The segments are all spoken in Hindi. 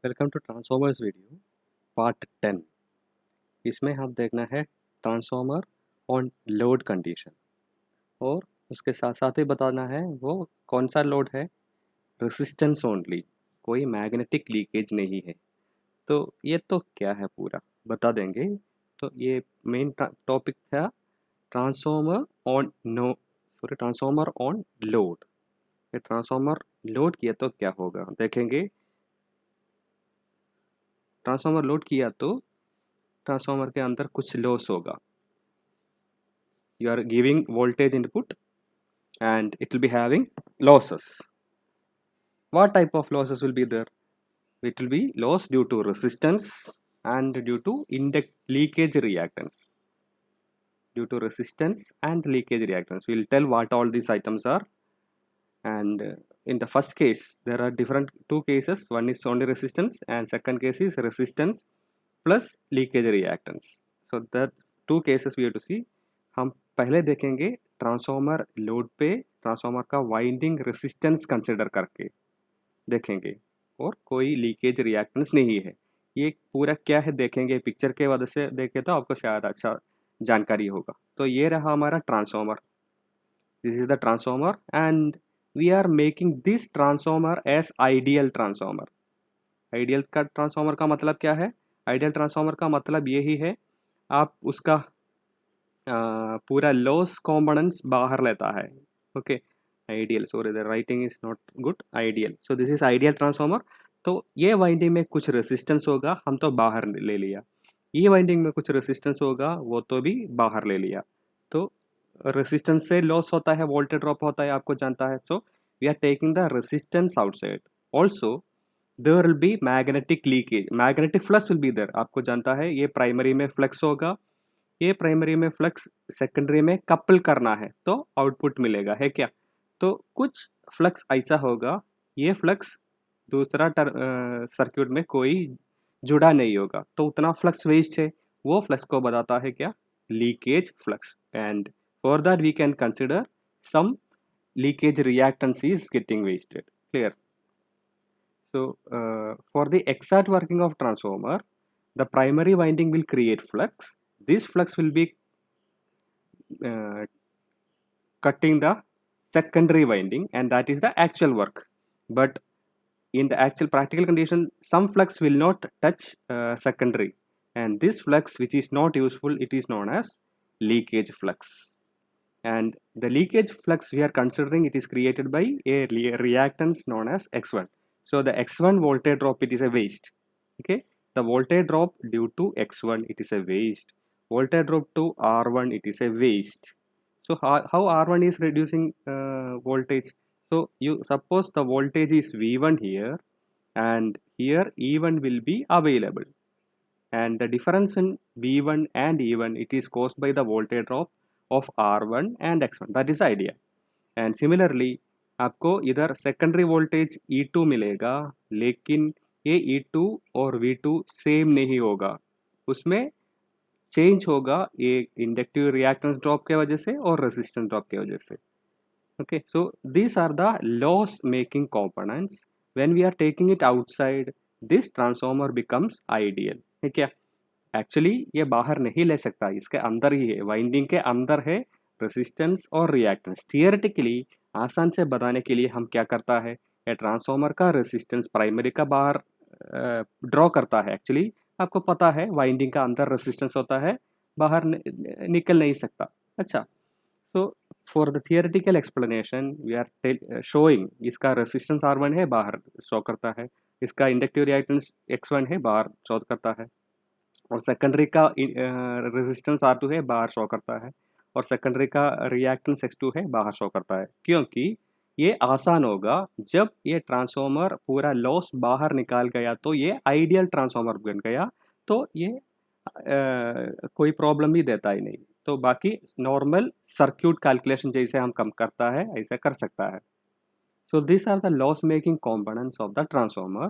Welcome to transformers video part 10। इसमें हम देखना है ट्रांसफॉर्मर ऑन लोड कंडीशन और उसके साथ साथ ही बताना है वो कौन सा लोड है। रेसिस्टेंस ओनली, कोई मैग्नेटिक लीकेज नहीं है। तो ये तो क्या है पूरा बता देंगे। तो ये मेन टॉपिक था transformer on no sorry transformer on load. ये ट्रांसफॉर्मर लोड किया तो क्या होगा देखेंगे। ट्रांसफॉर्मर लोड किया तो ट्रांसफॉर्मर के अंदर कुछ लॉस होगा। You are giving voltage input and it will be having losses. What type of losses will be there? It will be loss due to resistance and due to leakage reactance. Due to resistance and leakage reactance, we'll tell what all these items are. And in the first case there are different two cases. One is only resistance and second case is resistance plus leakage reactance. So that two cases we have to see. हम पहले देखेंगे ट्रांसफॉर्मर लोड पे ट्रांसफॉर्मर का वाइंडिंग रेसिस्टेंस कंसिडर करके देखेंगे और कोई लीकेज रिएक्टेंस नहीं है। ये पूरा क्या है देखेंगे, पिक्चर के वजह से देखे तो आपको शायद अच्छा जानकारी होगा। तो ये रहा हमारा transformer, this is the transformer and we are making this transformer as ideal transformer. Ideal का ट्रांसफॉर्मर का मतलब क्या है? आइडियल ट्रांसफॉर्मर का मतलब यही है आप उसका पूरा लॉस कंपोनेंट्स बाहर लेता है। Okay, ideal, sorry the writing is not good, ideal. So this is ideal transformer. तो ये वाइंडिंग में कुछ रेसिस्टेंस होगा, हम तो बाहर ले लिया। ये वाइंडिंग में कुछ रेसिस्टेंस होगा, वो तो भी बाहर ले लिया। तो रेसिस्टेंस से लॉस होता है, वोल्टेज ड्रॉप होता है, आपको जानता है। So we are taking the resistance outside. Also there will be magnetic leakage, magnetic flux will be there, आपको जानता है। ये प्राइमरी में फ्लक्स होगा, ये प्राइमरी में फ्लक्स सेकेंडरी में कपल करना है तो आउटपुट मिलेगा, है क्या? तो कुछ फ्लक्स ऐसा होगा, ये फ्लक्स दूसरा सर्क्यूट में कोई जुड़ा नहीं होगा, तो उतना फ्लक्स वेस्ट है। वो फ्लक्स को बताता है क्या? Leakage flux. And for that we can consider some leakage reactance is getting wasted. Clear? So for the exact working of transformer, the primary winding will create flux. This flux will be uh, cutting the secondary winding, and that is the actual work. But in the actual practical condition, some flux will not touch secondary, and this flux which is not useful, it is known as leakage flux. And the leakage flux we are considering, it is created by a reactance known as x1. So the x1 voltage drop, it is a waste. Okay, the voltage drop due to x1, it is a waste. Voltage drop to r1, it is a waste. So how r1 is reducing voltage? So you suppose the voltage is v1 here, and here e1 will be available, and the difference in v1 and e1, it is caused by the voltage drop of r1 and x1. That is the idea. And similarly आपको इधर सेकेंडरी वोल्टेज E2 मिलेगा, लेकिन ये E2 और V2 सेम नहीं होगा, उसमें चेंज होगा ये इंडक्टिव रिएक्टेंस ड्रॉप के वजह से और रेजिस्टेंस ड्रॉप के वजह से। Okay, so these are the loss making components. When we are taking it outside, this transformer becomes ideal, है क्या? एक्चुअली ये बाहर नहीं ले सकता, इसके अंदर ही है, वाइंडिंग के अंदर है रेसिस्टेंस और रिएक्टेंस। थियोरेटिकली आसान से बताने के लिए हम क्या करता है, ये ट्रांसफॉर्मर का रेसिस्टेंस प्राइमरी का बाहर ड्रॉ करता है। एक्चुअली आपको पता है वाइंडिंग का अंदर रेसिस्टेंस होता है, बाहर निकल नहीं सकता। अच्छा, so for the theoretical explanation we are showing, इसका रेसिस्टेंस R1 है, बाहर शो करता है। इसका इंडक्टिव रिएक्टेंस X1 है, बाहर शो करता है। और सेकेंडरी का रेजिस्टेंस R2 है, बाहर शो करता है। और सेकेंडरी का रिएक्टेंस X2 है, बाहर शो करता है। क्योंकि ये आसान होगा, जब ये ट्रांसफॉर्मर पूरा लॉस बाहर निकाल गया तो ये आइडियल ट्रांसफॉर्मर बन गया, तो ये कोई प्रॉब्लम ही देता ही नहीं। तो बाकी नॉर्मल सर्क्यूट कैलकुलेशन जैसे हम कम करता है ऐसा कर सकता है। So these are the loss making components of the transformer,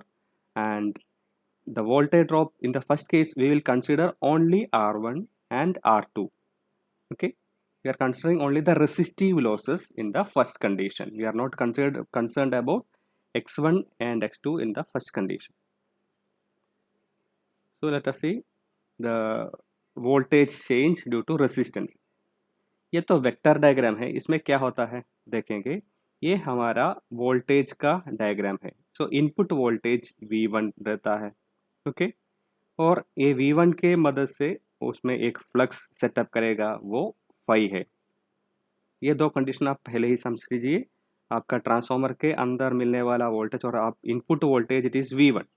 and the voltage drop in the first case we will consider only R1 and R2. Okay, we are considering only the resistive losses in the first condition. We are not concerned about X1 and X2 in the first condition. So let us see the voltage change due to resistance. ये तो वेक्टर डायग्राम है, इसमें क्या होता है देखेंगे। ये हमारा वोल्टेज का डायग्राम है। सो इनपुट वोल्टेज V1 रहता है, ओके। और ये V1 के मदद से उसमें एक फ्लक्स सेटअप करेगा, वो फाई है। ये दो कंडीशन आप पहले ही समझ लीजिए। आपका ट्रांसफार्मर के अंदर मिलने वाला वोल्टेज और आप input voltage it is V1.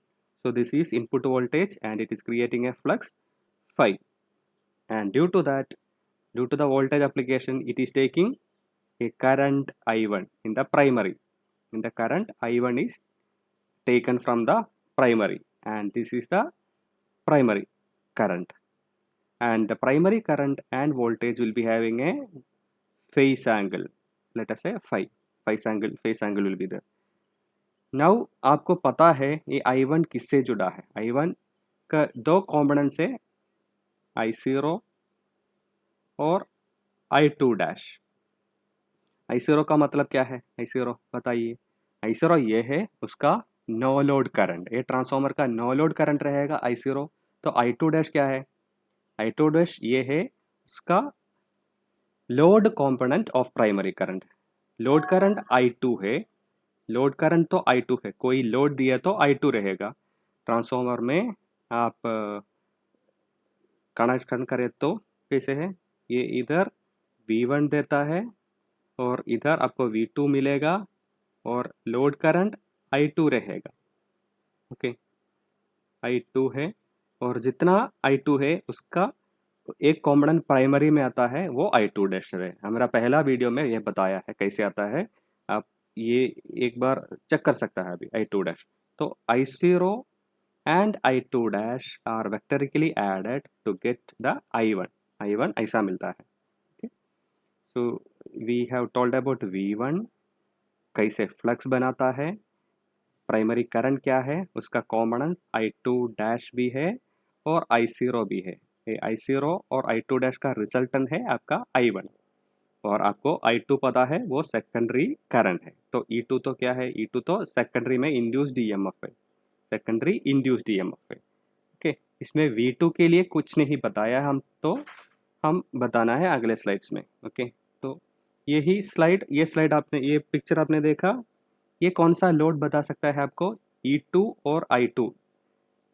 So this is input voltage and it is creating a flux phi. And due to that, due to the voltage application, it is taking a current I1 in the primary. In the current I1 is taken from the primary, and this is the primary current. And the primary current and voltage will be having a phase angle. Let us say phi. Phase angle will be there. Now आपको पता है ये I1 किससे जुड़ा है। I1 का दो कॉम्पोनेंट्स है, I0 और I2 डैश। I0 का मतलब क्या है, I0 बताइए। I0 ये है उसका नो लोड करंट, ये ट्रांसफार्मर का नो लोड करंट रहेगा I0। तो I2 डैश क्या है, I2 डैश ये है उसका load component of primary current. Load current I2 है, लोड करंट तो I2 है, कोई लोड दिया तो I2 रहेगा। ट्रांसफार्मर में आप कनेक्शन करें तो कैसे है, ये इधर V1 देता है और इधर आपको V2 मिलेगा और लोड करंट I2 रहेगा, ओके। I2 है और जितना I2 है उसका एक कॉम्पोनेंट प्राइमरी में आता है, वो I2 डैश है। हमारा पहला वीडियो में यह बताया है कैसे आता है, आप ये एक बार चेक कर सकता है अभी I2 डैश। तो I0 and I2 dash are vectorically added to get the I1। I1 ऐसा मिलता है, okay. So we have told about V1 कैसे फ्लक्स बनाता है, प्राइमरी करंट क्या है, उसका कॉम्पोनेंट I2 डैश भी है और I0 भी है। ये I0 और I2 डैश का रिजल्टेंट है आपका I1, और आपको I2 पता है वो सेकेंडरी करंट है। तो E2 तो क्या है, E2 तो सेकेंडरी में इंड्यूस्ड ईएमएफ है, सेकेंडरी इंड्यूस्ड ईएमएफ है, ओके। इसमें V2 के लिए कुछ नहीं बताया हम, तो हम बताना है अगले स्लाइड्स में, ओके। तो यही स्लाइड, ये स्लाइड आपने, ये पिक्चर आपने देखा, ये कौन सा लोड बता सकता है आपको, E2 और I2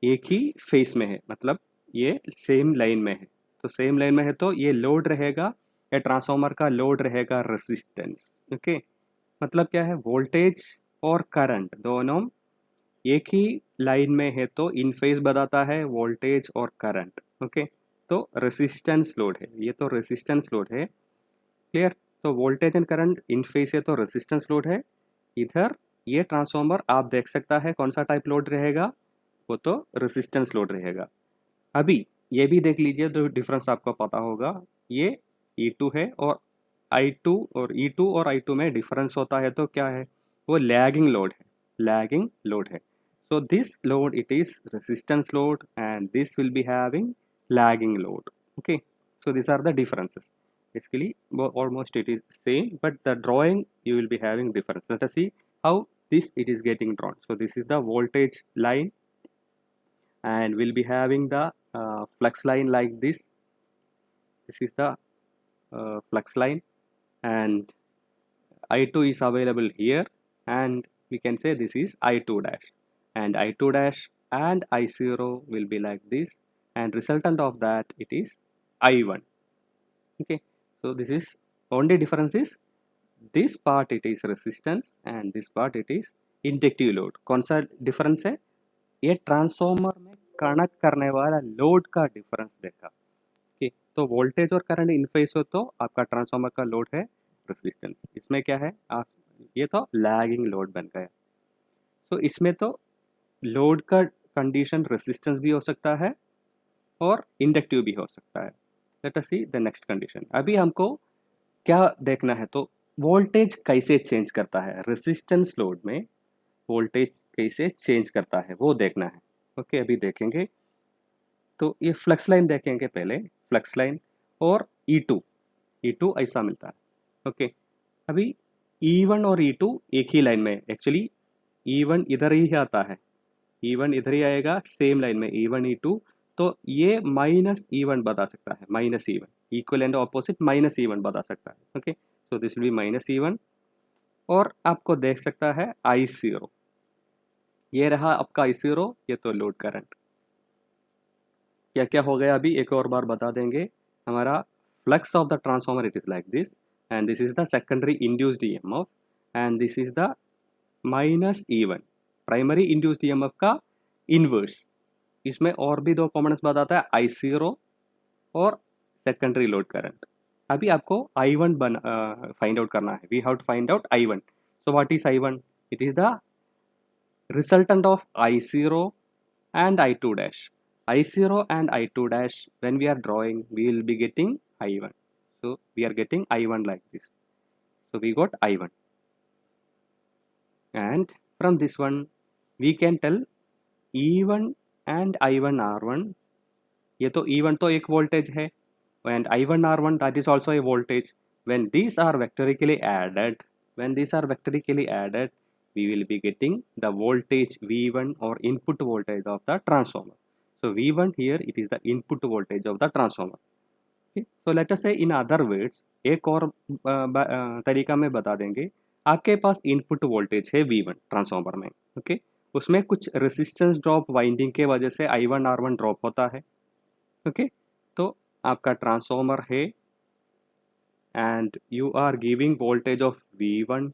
एक ही फेस में है, मतलब ये सेम लाइन में है। तो सेम लाइन में है तो ये लोड रहेगा, या ट्रांसफार्मर का लोड रहेगा रेजिस्टेंस, ओके। मतलब क्या है, वोल्टेज और करंट दोनों एक ही लाइन में है तो इन फेज बताता है वोल्टेज और करंट, ओके। तो रेजिस्टेंस लोड है, ये तो रेजिस्टेंस लोड है, क्लियर। तो voltage and current in phase है तो रेजिस्टेंस लोड है। इधर ये ट्रांसफार्मर आप देख सकता है कौन सा टाइप लोड रहेगा, वो तो रेजिस्टेंस लोड रहेगा। अभी ये भी देख लीजिए तो डिफरेंस आपको पता होगा, ये E2 है और I2, और E2 और I2 में डिफरेंस होता है तो क्या है, वो लैगिंग लोड है, लैगिंग लोड है। So this load it is resistance load and this will be having lagging load, okay. So this are the differences. Basically almost it is same, but the drawing you will be having difference. Let us see how this it is getting drawn. So this is the voltage line and we'll be having the flux line like this. This is the flux line and I2 is available here, and we can say this is I2 dash, and I2 dash and I0 will be like this, and resultant of that it is I1, okay. So this is only difference is this part it is resistance and this part it is inductive load. कौन सा डिफरेंस है, ये ट्रांसफार्मर में कनेक्ट करने वाला लोड का डिफरेंस देखा, ठीक। तो वोल्टेज और करंट इन फेज हो तो आपका ट्रांसफार्मर का लोड है रेजिस्टेंस, इसमें क्या है ये तो लैगिंग लोड बन गया। तो इसमें तो लोड का कंडीशन रेजिस्टेंस भी हो सकता है और इंडक्टिव भी हो सकता है। Let us see the next condition. अभी हमको क्या देखना है, तो वोल्टेज कैसे चेंज करता है, रेजिस्टेंस लोड में वोल्टेज कैसे चेंज करता है वो देखना है, ओके। अभी देखेंगे तो ये फ्लक्स लाइन देखेंगे पहले, फ्लक्स लाइन और E2 ऐसा मिलता है, ओके। अभी E1 और E2 एक ही लाइन में, एक्चुअली E1 इधर ही आता है, E1 इधर ही आएगा सेम लाइन में, E1 E2 तो ये माइनस E1 बता सकता है, minus E1 equal and opposite minus E1 बता सकता है। Okay, so this will B minus E1 और आपको देख सकता है I0, ये रहा आपका I0, ये तो लोड करंट। क्या क्या हो गया अभी एक और बार बता देंगे। हमारा flux of the transformer it is like this and this is the secondary induced EMF and this is the minus E1 primary induced EMF का इनवर्स। इसमें और भी दो कॉम्पोनेंट्स बताता है I0 और सेकेंडरी लोड करंट। अभी आपको I1 फाइंड आउट करना है। We have to find out I1। So what is I1? It is the resultant of I0 and I2 dash. I0 and I2 dash, when we are drawing, we will be getting I1. So we are getting I1 like this. So we got I1. And from this one, we can tell E1 and I1 R1. ये तो E1 तो एक voltage है and I1 R1 that is also a voltage. When these are vectorically added, we will be getting the voltage V1 or input voltage of the transformer. So V1 here it is the input voltage of the transformer. Okay? So let us say in other words, एक और तरीका में बता देंगे। आपके पास इनपुट वोल्टेज है V1 ट्रांसफॉर्मर में, ओके, उसमें कुछ रेसिस्टेंस ड्रॉप वाइंडिंग के वजह से I1 R1 ड्रॉप होता है, ओके। तो आपका ट्रांसफॉर्मर है and you are giving voltage of V1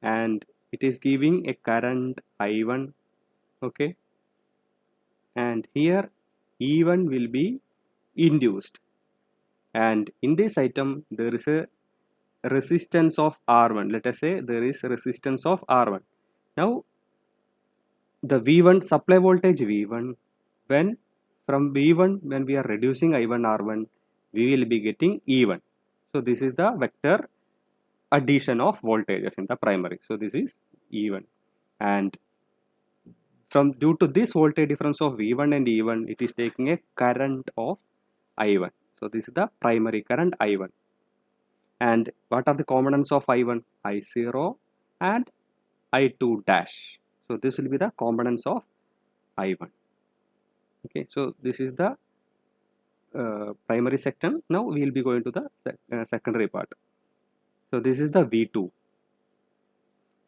and it is giving a current I1, okay, and here E1 will be induced and in this item there is a resistance of R1. Let us say there is resistance of R1. Now the V1 supply voltage V1, when from V1 when we are reducing I1 R1 we will be getting E1. So this is the vector addition of voltages in the primary. So this is E1 and from due to this voltage difference of V1 and E1 it is taking a current of I1. So this is the primary current I1. And what are the components of I1? I0 and I2 dash. So this will be the components of I1. Okay, so this is the primary section. Now we will be going to the secondary part. So this is the V2.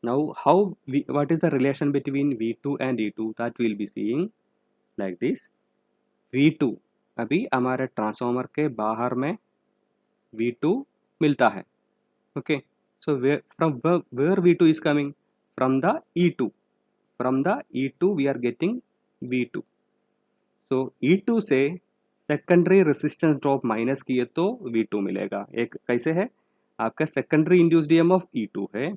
Now what is the relation between V2 and E2? That we will be seeing like this. V2 अभी हमारे ट्रांसफॉर्मर के बाहर में V2 मिलता है, okay. So where V2 is coming? From the E2. From the E2 we are getting V2. So E2 से सेकेंडरी रेजिस्टेंस ड्रॉप माइनस किए तो V2 मिलेगा। एक कैसे है, आपका सेकेंडरी इंड्यूस्ड ईएमएफ E2 है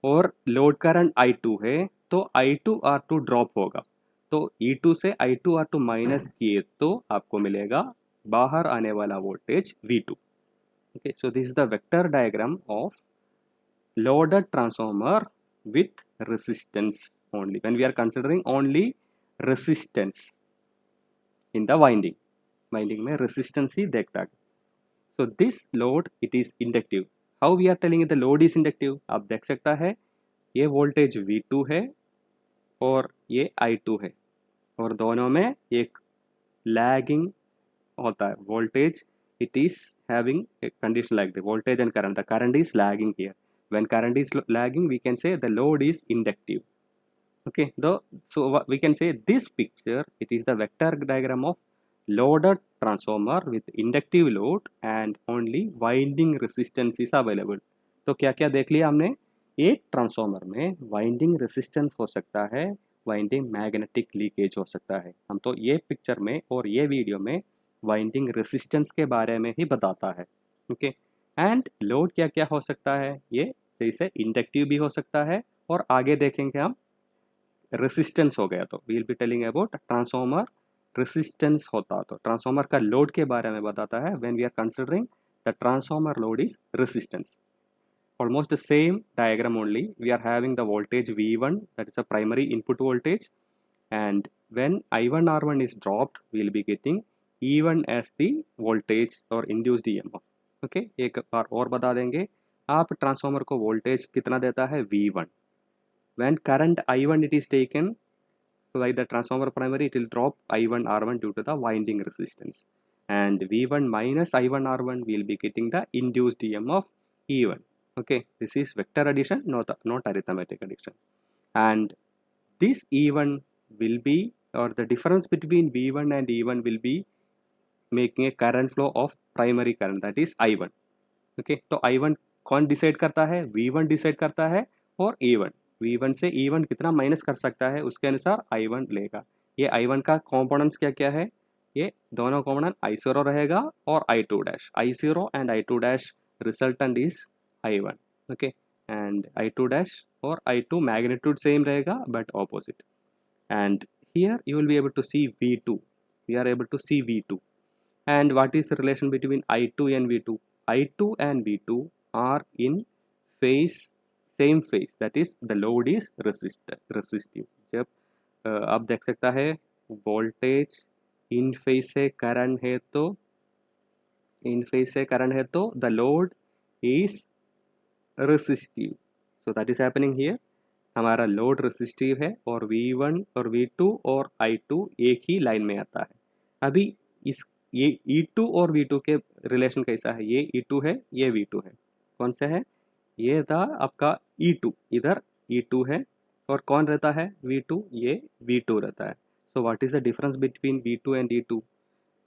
और लोड करंट I2 है, तो I2 R2 ड्रॉप होगा, तो E2 से I2 R2 माइनस किए तो आपको मिलेगा बाहर आने वाला voltage V2। Okay, so this is the vector diagram of loaded transformer with resistance only, when we are considering only resistance in the winding में resistance ही देखता है। So this load it is inductive. How we are telling it the load is inductive? आप देख सकता है ये वोल्टेज V2 है और ये I2 है और दोनों में एक लैगिंग होता है voltage. It is having a condition like the voltage and current. The current is lagging here. When current is lagging, we can say the load is inductive. Okay, so we can say this picture, it is the vector diagram of loaded transformer with inductive load and only winding resistance is available. तो क्या क्या देख लिया हमने, एक ट्रांसफॉर्मर में वाइंडिंग रेसिस्टेंस हो सकता है, वाइंडिंग मैग्नेटिक लीकेज हो सकता है। हम तो ये पिक्चर में और ये वीडियो में वाइंडिंग रेसिस्टेंस के बारे में ही बताता है, ओके। एंड लोड क्या क्या हो सकता है, ये जैसे इंडक्टिव भी हो सकता है और आगे देखेंगे हम रेसिस्टेंस हो गया तो we will be telling about transformer resistance होता तो ट्रांसफॉर्मर का लोड के बारे में बताता है। When we are considering the transformer load is resistance, almost the same diagram only. We are having the voltage V1, that is a primary input voltage, and when I1 R1 is dropped we will be getting E1 as the voltage or induced EMF, okay। एक बार और बता देंगे, आप ट्रांसफॉर्मर को वोल्टेज कितना देता है V1, when current I1 it is taken by the transformer primary, it will drop I1 R1 due to the winding resistance, and V1 minus I1 R1 will be getting the induced EMF of E1. Okay, this is vector addition, not arithmetic addition. And this E1 will be, or the difference between V1 and E1 will be making a current flow of primary current, that is I1. Okay, तो I1 कौन डिसाइड करता है? V1 डिसाइड करता है, और A1 V1 से E1 कितना माइनस कर सकता है उसके अनुसार I1 लेगा। ये I1 का कॉम्पोनेंट्स क्या क्या है? ये दोनों कॉम्पोनेंट I0 रहेगा और I2 dash. I0 and I2 dash resultant is I1। Okay, and I2 dash और I2 मैग्नीट्यूड सेम रहेगा but opposite. And here you will be able to see V2. We are able to see V2. And what is the relation between I2 and V2? I2 and V2 are in phase, same phase, that is the load is resistive. जब आप देख सकता है वोल्टेज इन फेज से करंट है तो the load is resistive. So that is happening here. हमारा लोड रेसिस्टिव है और V1 और V2 और I2 एक ही लाइन में आता है। अभी इस ये E2 और V2 के रिलेशन कैसा है? ये E2 है, ये V2 है। कौन सा है? ये था आपका E2, इधर E2 है, और कौन रहता है? V2, ये V2 रहता है। सो what is the difference between V2 and E2?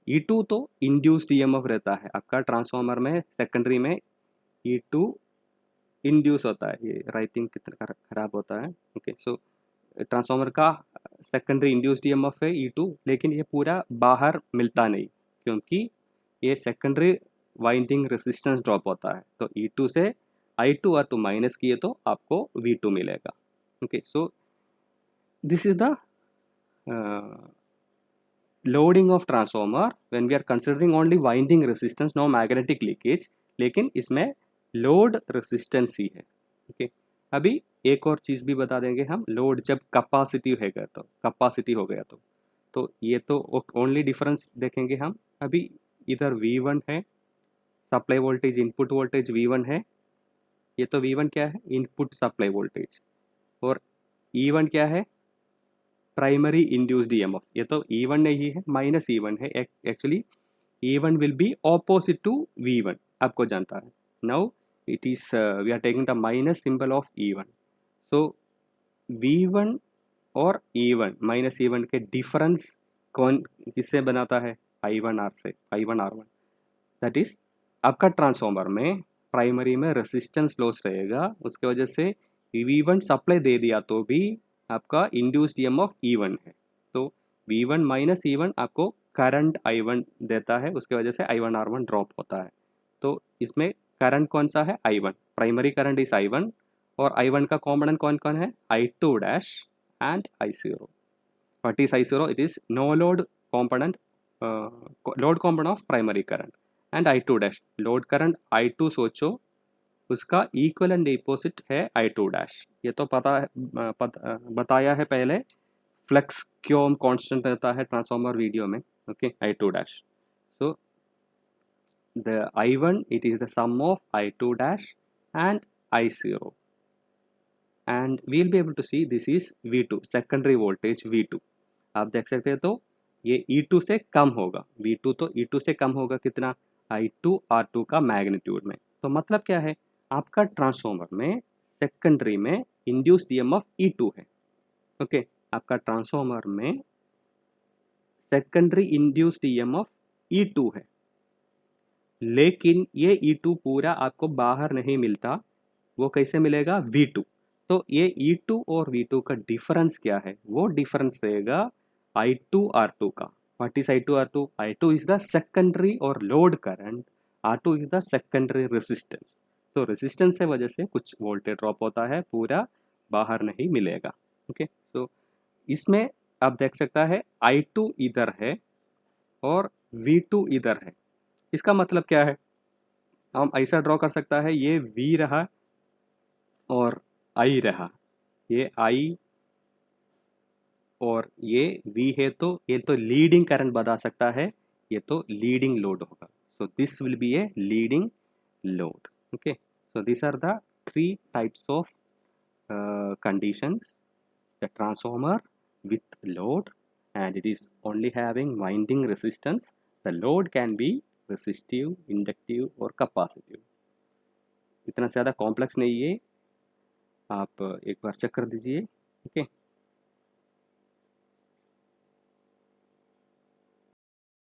E2 तो इंड्यूस्ड EMF रहता है आपका ट्रांसफार्मर में, सेकेंडरी में E2 इंड्यूस होता है। ये राइटिंग कितना खराब होता है। ओके, सो ट्रांसफार्मर का सेकेंडरी इंड्यूस्ड EMF है E2, लेकिन ये पूरा बाहर मिलता नहीं क्योंकि ये सेकेंडरी वाइंडिंग रेजिस्टेंस ड्रॉप होता है। तो E2 से I2 R2 माइनस किए तो आपको V2 मिलेगा। Okay, so this is the loading of transformer when we are considering only winding resistance, no magnetic leakage, लेकिन इसमें लोड रेजिस्टेंस ही है। ओके, अभी एक और चीज़ भी बता देंगे हम, लोड जब कैपेसिटी हो गया तो ये तो ओनली डिफरेंस देखेंगे हम। अभी इधर V1 है, supply voltage, input voltage V1 है, ये तो V1 क्या है? इनपुट सप्लाई वोल्टेज, और E1 क्या है? Primary induced EMF। ये तो E1 नहीं है, माइनस E1 है। Actually E1 will be opposite to V1, आपको जानता है। Now it is we are taking the minus symbol of E1। So V1 और E1 माइनस E1 के डिफरेंस कौन किससे बनाता है? I1R से, I1 R1। दैट इज आपका ट्रांसफार्मर में प्राइमरी में रेजिस्टेंस लॉस रहेगा, उसके वजह से V1 सप्लाई दे दिया तो भी आपका इंड्यूस्ड EMF E1 है। तो V1 माइनस E1 आपको करंट I1 देता है, उसके वजह से I1 R1 ड्रॉप होता है। तो इसमें करंट कौन सा है? I1, primary current is I1, और I1 का कॉम्पोनेंट कौन कौन है? I2 dash and I0। What is I0? It is no load component, load component of primary current, and I2 dash load current I2 सोचो, उसका इक्वल एंड अपोजिट है I2 डैश। ये तो पता है, बताया है पहले, फ्लक्स क्यों कांस्टेंट रहता है ट्रांसफार्मर वीडियो में। Okay, I2 dash. So the I1 it is the sum of I2 dash and I0, and we will be able to see this is V2, secondary voltage V2। आप देख सकते हैं, तो ये E2 से कम होगा, V2 तो E2 से कम होगा कितना? I2 R2 का मैग्नीट्यूड में। तो मतलब क्या है? आपका ट्रांसफार्मर में सेकेंडरी में इंड्यूस्ड EMF E2 है। ओके, आपका ट्रांसफार्मर में सेकेंडरी इंड्यूस्ड EMF E2 है, लेकिन ये E2 पूरा आपको बाहर नहीं मिलता। वो कैसे मिलेगा? V2। तो ये E2 और V2 का डिफरेंस क्या है? वो डिफरेंस रहेगा I2 R2 का। What is I2 R2? I2 is the secondary और load current, R2 is the secondary resistance. तो रेजिस्टेंस से वजह से कुछ वोल्टेज ड्रॉप होता है, पूरा बाहर नहीं मिलेगा। ओके, तो इसमें आप देख सकता है I2 इधर है और V2 इधर है। इसका मतलब क्या है? हम ऐसा ड्रॉ कर सकता है, ये V रहा और I रहा, ये I और ये V है, तो ये तो लीडिंग करंट बता सकता है, ये तो लीडिंग लोड होगा। So this will be a leading load. Okay, so this are the 3 types of conditions: the transformer, with load and it is only having winding resistance, the load can be resistive, inductive और capacitive. इतना ज़्यादा कॉम्प्लेक्स नहीं है, आप एक बार चेक कर दीजिए. ओके.